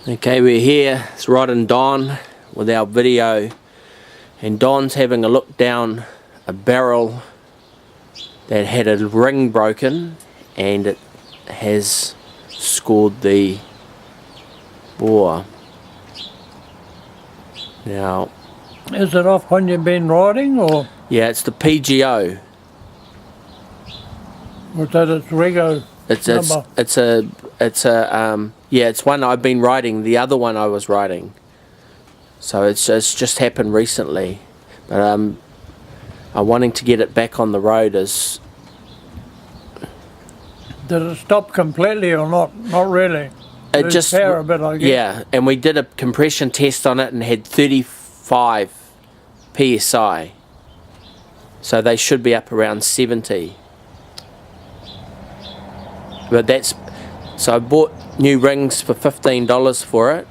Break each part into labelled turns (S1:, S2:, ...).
S1: Okay, we're here, it's Rod and Don with our video, and Don's having a look down a barrel that had a ring broken and it has scored the bore. Now,
S2: is it off when you've been riding, or?
S1: Yeah, it's the PGO.
S2: Was that its Rego number?
S1: Yeah, it's one I've been riding. The other one I was riding. So it's just happened recently, but I'm wanting to get it back on the road.
S2: Did it stop completely or not? Not really.
S1: It just
S2: power a bit, I guess.
S1: Yeah, and we did a compression test on it and had 35 psi. So they should be up around 70. But so I bought new rings for $15 for it,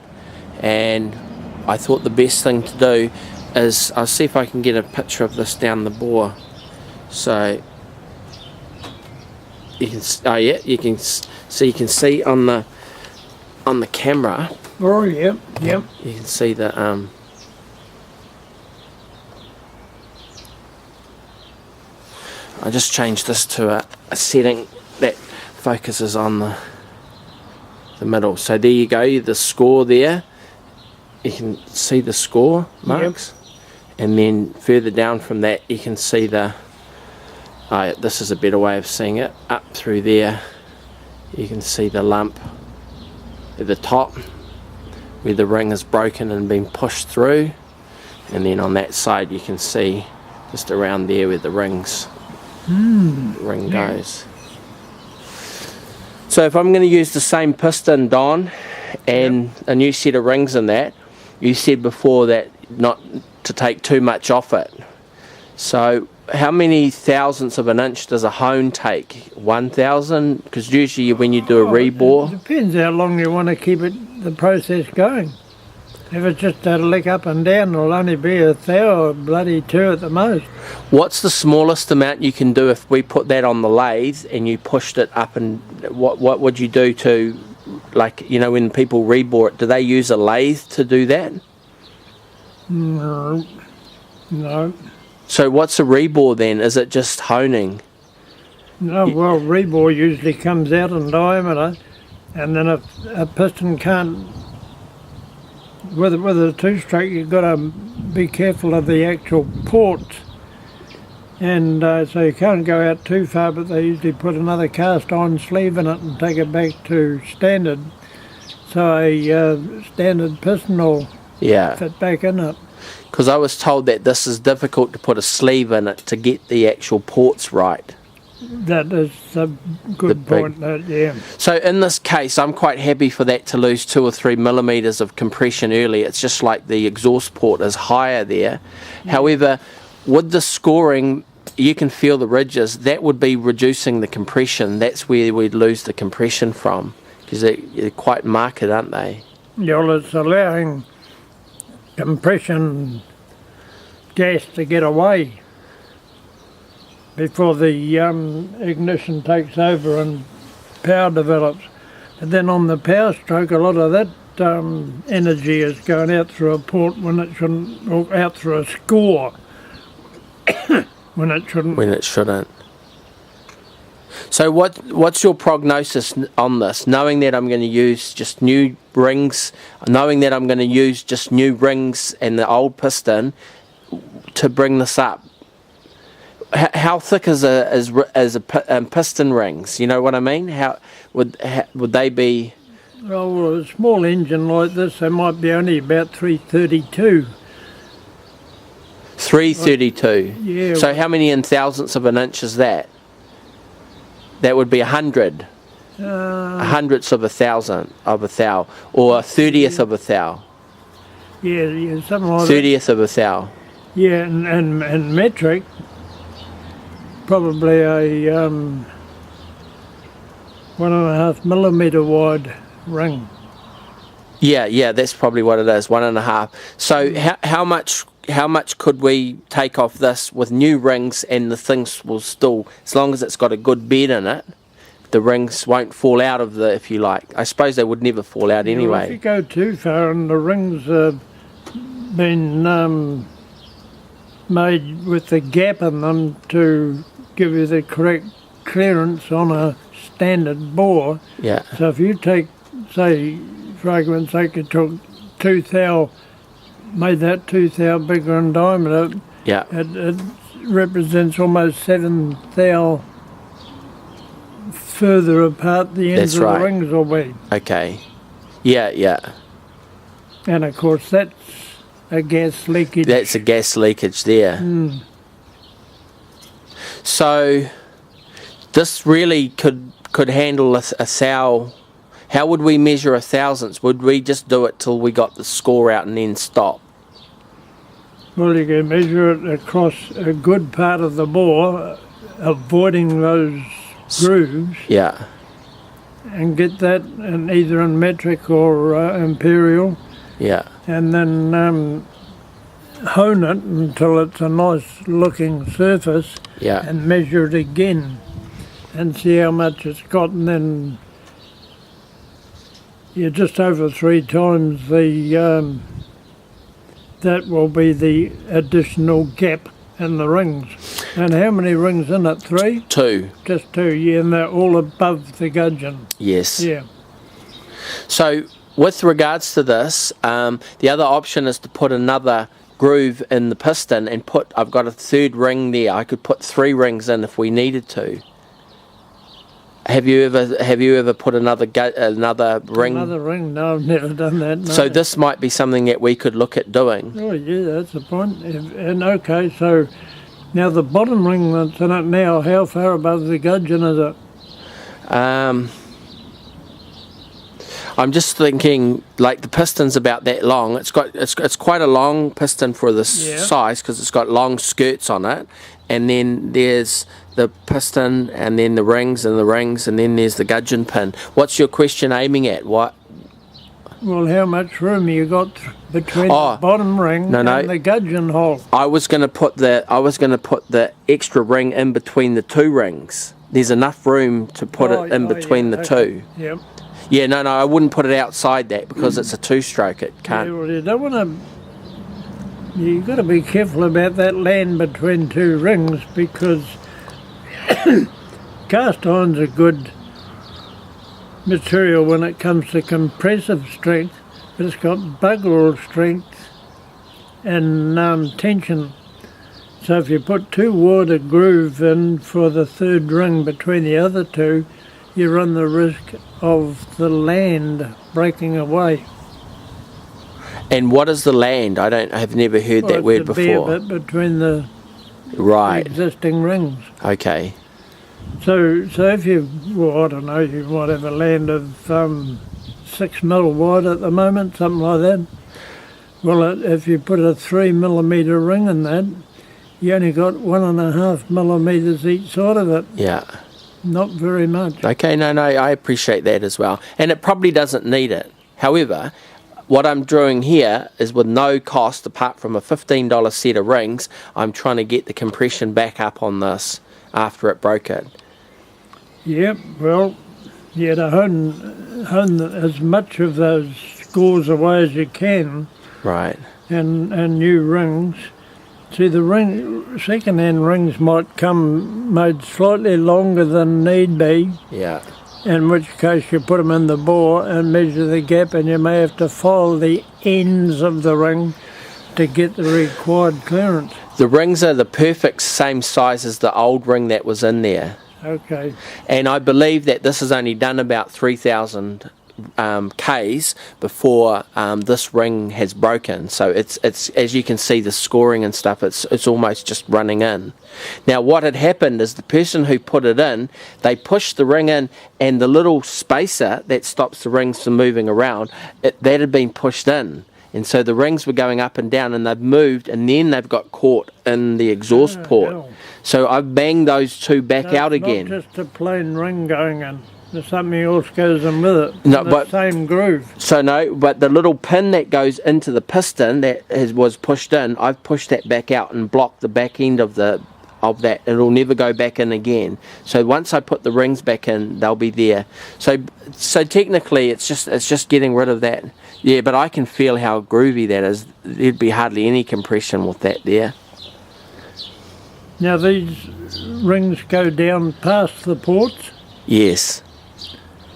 S1: and I thought the best thing to do is, I'll see if I can get a picture of this down the bore. So you can, you can see on the camera.
S2: Oh yeah, yep.
S1: You can see the I just changed this to a setting that focuses on the middle. So there you go, the score there. You can see the score marks. Yep. And then further down from that you can see this is a better way of seeing it, up through there you can see the lump at the top where the ring is broken and been pushed through, and then on that side you can see just around there where the ring goes. So if I'm going to use the same piston, Don, and a new set of rings in that, you said before that not to take too much off it. So how many thousandths of an inch does a hone take? 1,000? Because usually when you do a rebore...
S2: It depends how long you want to keep the process going. If it's just a lick up and down, it'll only be 1,000 or bloody 2 at the most.
S1: What's the smallest amount you can do if we put that on the lathe and you pushed it up, and what would you do to, like, you know, when people rebore it, do they use a lathe to do that?
S2: No.
S1: So what's a rebore then? Is it just honing?
S2: No, well, rebore usually comes out in diameter, and then if a piston can't, with a two-stroke, you've got to be careful of the actual ports, and so you can't go out too far, but they usually put another cast iron sleeve in it and take it back to standard, so a standard piston will fit back in it.
S1: Because I was told that this is difficult to put a sleeve in it to get the actual ports right.
S2: That is a good point, yeah.
S1: So in this case, I'm quite happy for that to lose 2 or 3 millimeters of compression early. It's just like the exhaust port is higher there. Yeah. However, with the scoring, you can feel the ridges. That would be reducing the compression. That's where we'd lose the compression from, because they're quite marked, aren't they?
S2: Yeah, well, it's allowing compression gas to get away before the ignition takes over and power develops. And then on the power stroke, a lot of that energy is going out through a port when it shouldn't, or out through a score when it shouldn't.
S1: When it shouldn't. So what's your prognosis on this, knowing that I'm going to use just new rings, knowing that I'm going to use just new rings and the old piston to bring this up? How thick is a piston rings? You know what I mean? How would they be?
S2: Well, a small engine like this, they might be only about 332.
S1: 332.
S2: Yeah.
S1: So how many in thousandths of an inch is that? That would be 100. A hundredths of a thousand of a thou, or a 30th of a thou.
S2: Yeah, something like
S1: 30th of a thou.
S2: Yeah, and metric, probably a 1.5 millimeter wide ring.
S1: Yeah, that's probably what it is, 1.5. So how much could we take off this with new rings, and the things will still, as long as it's got a good bed in it, the rings won't fall out of the, if you like. I suppose they would never fall out
S2: If you
S1: anyway.
S2: go too far and the rings have been made with the gap in them to give you the correct clearance on a standard bore.
S1: Yeah.
S2: So if you take, say, for argument's sake, you took 2 thou, made that 2 thou bigger in diameter,
S1: Yeah.
S2: it represents almost 7 thou further apart the ends
S1: That's
S2: of
S1: right.
S2: the rings will be.
S1: Okay. Yeah, yeah.
S2: And of course that's a gas leakage.
S1: That's a gas leakage there.
S2: Mm.
S1: So this really could handle a thou. How would we measure a thousandths? Would we just do it till we got the score out and then stop?
S2: Well, you can measure it across a good part of the bore, avoiding those grooves,
S1: Yeah.
S2: and get that in either in metric or imperial,
S1: Yeah.
S2: and then hone it until it's a nice looking surface,
S1: Yeah.
S2: and measure it again and see how much it's got, and then you're just over 3 times the that will be the additional gap in the rings. And how many rings in it? 3?
S1: 2.
S2: Just 2, yeah, and they're all above the gudgeon.
S1: Yes.
S2: Yeah.
S1: So with regards to this, the other option is to put another groove in the piston and I've got a 3rd ring there. I could put 3 rings in if we needed to. Have you ever put another ring?
S2: Another ring? No, I've never done that. No.
S1: So this might be something that we could look at doing.
S2: Oh yeah, that's the point. And okay, so now the bottom ring that's in it now, how far above the gudgeon is it?
S1: I'm just thinking, like, the piston's about that long. It's quite a long piston for this size because it's got long skirts on it, and then there's the piston, and then the rings, and then there's the gudgeon pin. What's your question aiming at? What?
S2: Well, how much room you got between the bottom ring and the gudgeon hole?
S1: I was going to put the extra ring in between the 2 rings. There's enough room to put it in between the 2.
S2: Yep.
S1: Yeah, no, I wouldn't put it outside that because it's a 2-stroke. It can't.
S2: Yeah, well, you don't want to. You've got to be careful about that land between 2 rings because cast iron's a good material when it comes to compressive strength, but it's got bugger all strength and tension. So if you put too wide a groove in for the 3rd ring between the other 2, you run the risk of the land breaking away.
S1: And what is the land? I've never heard that word before.
S2: It's a bare bit between the existing rings.
S1: Okay.
S2: So if you, well, I don't know, you might have a land of 6 mil wide at the moment, something like that. Well, if you put a 3 millimetre ring in that, you only got 1.5 millimetres each side of it.
S1: Yeah.
S2: Not very much.
S1: Okay, no, I appreciate that as well. And it probably doesn't need it. However, what I'm doing here is with no cost apart from a $15 set of rings, I'm trying to get the compression back up on this after it broke it.
S2: Yep, well, yeah, to hone as much of those scores away as you can.
S1: Right.
S2: And new rings. See, the second-hand rings might come made slightly longer than need be.
S1: Yeah.
S2: In which case you put them in the bore and measure the gap, and you may have to file the ends of the ring to get the required clearance.
S1: The rings are the perfect same size as the old ring that was in there.
S2: Okay.
S1: And I believe that this has only done about 3,000 Ks before this ring has broken. So it's as you can see, the scoring and stuff, it's almost just running in. Now what had happened is the person who put it in, they pushed the ring in, and the little spacer that stops the rings from moving around, that had been pushed in. And so the rings were going up and down, and they've moved, and then they've got caught in the exhaust port.
S2: Hell.
S1: So I've banged those 2 back out again.
S2: Not just a plain ring going in. There's something else goes in with it.
S1: No,
S2: the
S1: but
S2: same groove.
S1: So no, but the little pin that goes into the piston that was pushed in, I've pushed that back out and blocked the back end of the of that. It'll never go back in again. So once I put the rings back in, they'll be there. So technically it's just getting rid of that. Yeah, but I can feel how groovy that is. There'd be hardly any compression with that there.
S2: Now these rings go down past the ports?
S1: Yes.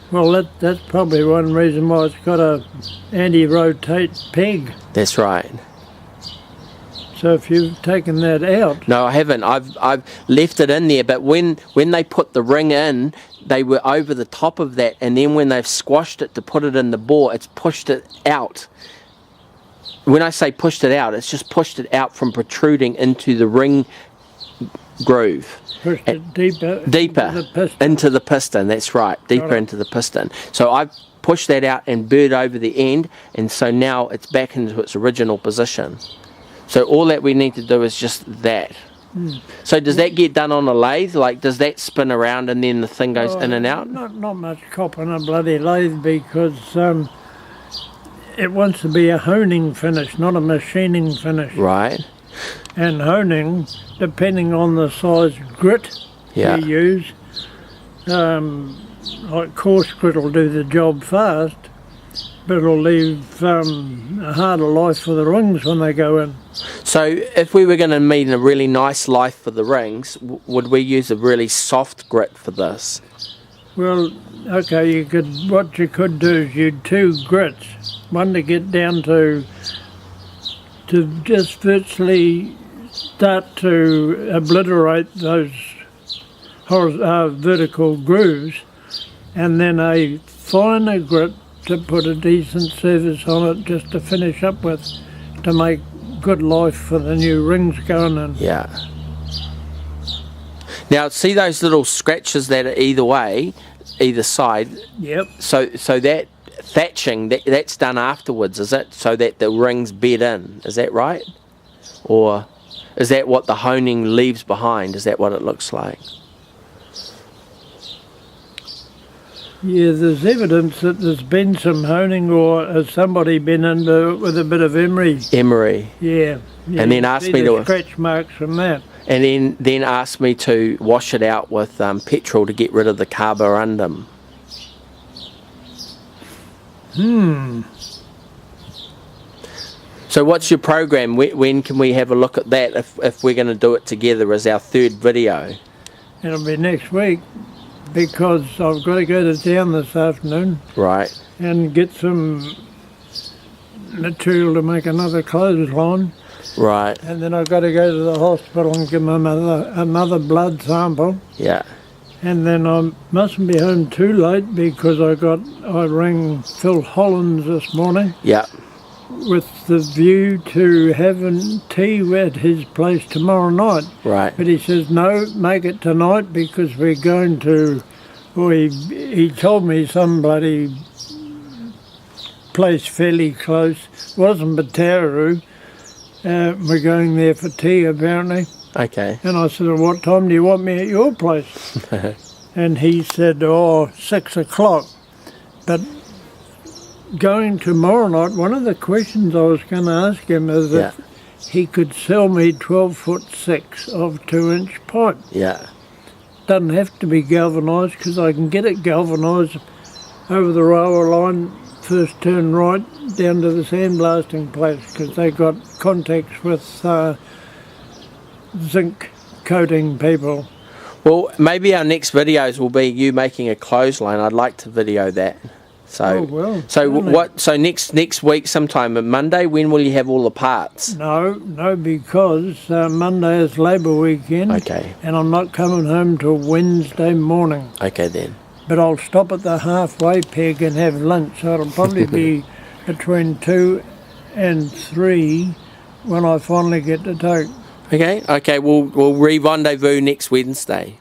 S2: Well, that's probably one reason why it's got a anti-rotate peg.
S1: That's right.
S2: So if you've taken that out...
S1: No, I haven't. I've left it in there, but when they put the ring in, they were over the top of that, and then when they've squashed it to put it in the bore, it's pushed it out. When I say pushed it out, it's just pushed it out from protruding into the ring groove.
S2: Pushed it deeper
S1: into the piston, that's right, deeper into the piston. So I've pushed that out and burred over the end, and so now it's back into its original position. So all that we need to do is just that. So does that get done on a lathe? Like, does that spin around and then the thing goes in and out?
S2: Not much cop on a bloody lathe, because it wants to be a honing finish, not a machining finish.
S1: Right.
S2: And honing, depending on the size grit you use, like coarse grit will do the job fast, but it'll leave a harder life for the rings when they go in.
S1: So if we were going to mean a really nice life for the rings, would we use a really soft grit for this?
S2: Well, okay, what you could do is you'd two grits, one to get down to just virtually start to obliterate those vertical grooves, and then a finer grit to put a decent surface on it just to finish up with, to make good life for the new rings going in.
S1: Yeah. Now see those little scratches that are either way, either side?
S2: Yep.
S1: So that thatching, that's done afterwards, is it? So that the rings bed in, is that right? Or is that what the honing leaves behind? Is that what it looks like?
S2: Yeah, there's evidence that there's been some honing, or has somebody been into it with a bit of emery?
S1: Emery.
S2: Yeah.
S1: And then asked me to
S2: scratch marks from that.
S1: And then asked me to wash it out with petrol to get rid of the carborundum. So what's your program? When can we have a look at that if we're going to do it together as our third video?
S2: It'll be next week, because I've got to go to town this afternoon.
S1: Right.
S2: And get some material to make another clothesline.
S1: Right.
S2: And then I've got to go to the hospital and give them another blood sample.
S1: Yeah.
S2: And then I mustn't be home too late, because I rang Phil Hollins this morning.
S1: Yeah.
S2: With the view to having tea at his place tomorrow night.
S1: Right.
S2: But he says, no, make it tonight, because we're going to, well, he told me some bloody place fairly close, wasn't Bataroo. We're going there for tea apparently.
S1: Okay.
S2: And I said, well, what time do you want me at your place? And he said, 6 o'clock. But going tomorrow night, one of the questions I was going to ask him is if he could sell me 12'6" of 2-inch pipe.
S1: Yeah.
S2: Doesn't have to be galvanised, because I can get it galvanised over the railway line, first turn right down to the sandblasting place, because they got contacts with zinc coating people.
S1: Well, maybe our next videos will be you making a clothesline. I'd like to video that. So, So next week, sometime on Monday, when will you have all the parts?
S2: No, because Monday is Labour weekend.
S1: Okay.
S2: And I'm not coming home till Wednesday morning.
S1: Okay then.
S2: But I'll stop at the halfway peg and have lunch, so it'll probably be between 2 and 3 when I finally get to Toke.
S1: Okay, we'll re-rendezvous next Wednesday.